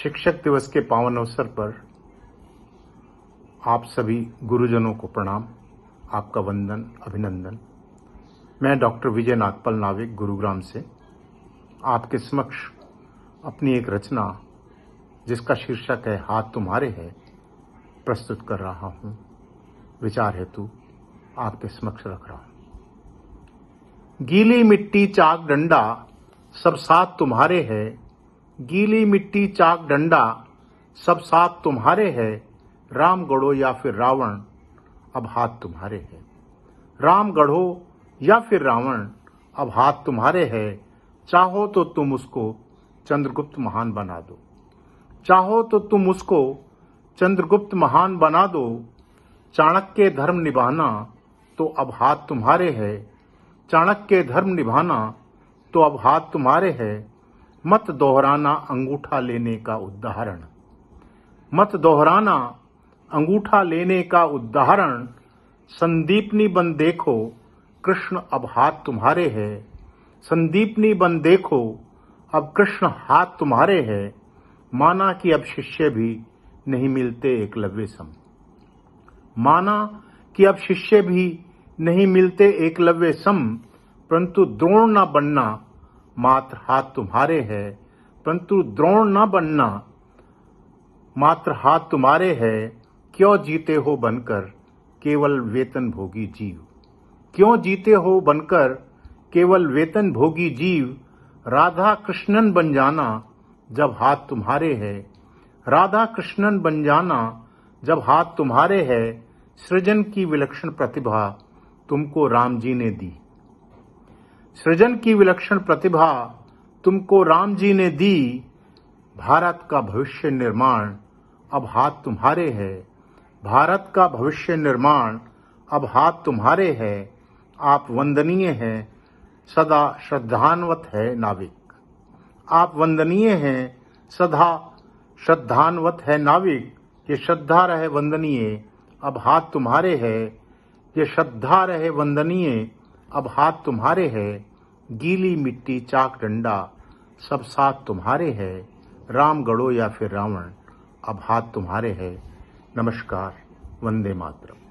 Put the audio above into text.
शिक्षक दिवस के पावन अवसर पर आप सभी गुरुजनों को प्रणाम, आपका वंदन, अभिनंदन। मैं डॉक्टर विजय नागपाल नाविक गुरुग्राम से आपके समक्ष अपनी एक रचना जिसका शीर्षक है हाथ तुम्हारे है प्रस्तुत कर रहा हूँ। विचार हेतु आपके समक्ष रख रहा हूँ। गीली मिट्टी चाक डंडा सब साथ तुम्हारे है, गीली मिट्टी चाक डंडा सब साथ तुम्हारे है। राम गढ़ो या फिर रावण अब हाथ तुम्हारे है, राम गढ़ो या फिर रावण अब हाथ तुम्हारे है। चाहो तो तुम उसको चंद्रगुप्त महान बना दो, चाहो तो तुम उसको चंद्रगुप्त महान बना दो। चाणक्य धर्म निभाना तो अब हाथ तुम्हारे है, चाणक्य धर्म निभाना तो अब हाथ तुम्हारे है। मत दोहराना अंगूठा लेने का उदाहरण, मत दोहराना अंगूठा लेने का उदाहरण। संदीपनी बन देखो कृष्ण अब हाथ तुम्हारे है, संदीपनी बन देखो अब कृष्ण हाथ तुम्हारे है। माना कि अब शिष्य भी नहीं मिलते एकलव्य सम, माना कि अब शिष्य भी नहीं मिलते एकलव्य सम। परंतु द्रोण न बनना मात्र हाथ तुम्हारे है, परंतु द्रोण न बनना मात्र हाथ तुम्हारे है। क्यों जीते हो बनकर केवल वेतन भोगी जीव, क्यों जीते हो बनकर केवल वेतन भोगी जीव। राधा कृष्णन बन जाना जब हाथ तुम्हारे है, राधा कृष्णन बन जाना जब हाथ तुम्हारे है। सृजन की विलक्षण प्रतिभा तुमको राम जी ने दी, सृजन की विलक्षण प्रतिभा तुमको राम जी ने दी। भारत का भविष्य निर्माण अब हाथ तुम्हारे है, भारत का भविष्य निर्माण अब हाथ तुम्हारे है। आप वंदनीय हैं, सदा श्रद्धान्वित है नाविक, आप वंदनीय हैं, सदा श्रद्धान्वित है नाविक। ये श्रद्धा रहे वंदनीय अब हाथ तुम्हारे है, ये श्रद्धा रहे वंदनीय अब हाथ तुम्हारे है। गीली मिट्टी चाक डंडा सब साथ तुम्हारे है। राम गढ़ो या फिर रावण अब हाथ तुम्हारे है। नमस्कार, वंदे मातरम।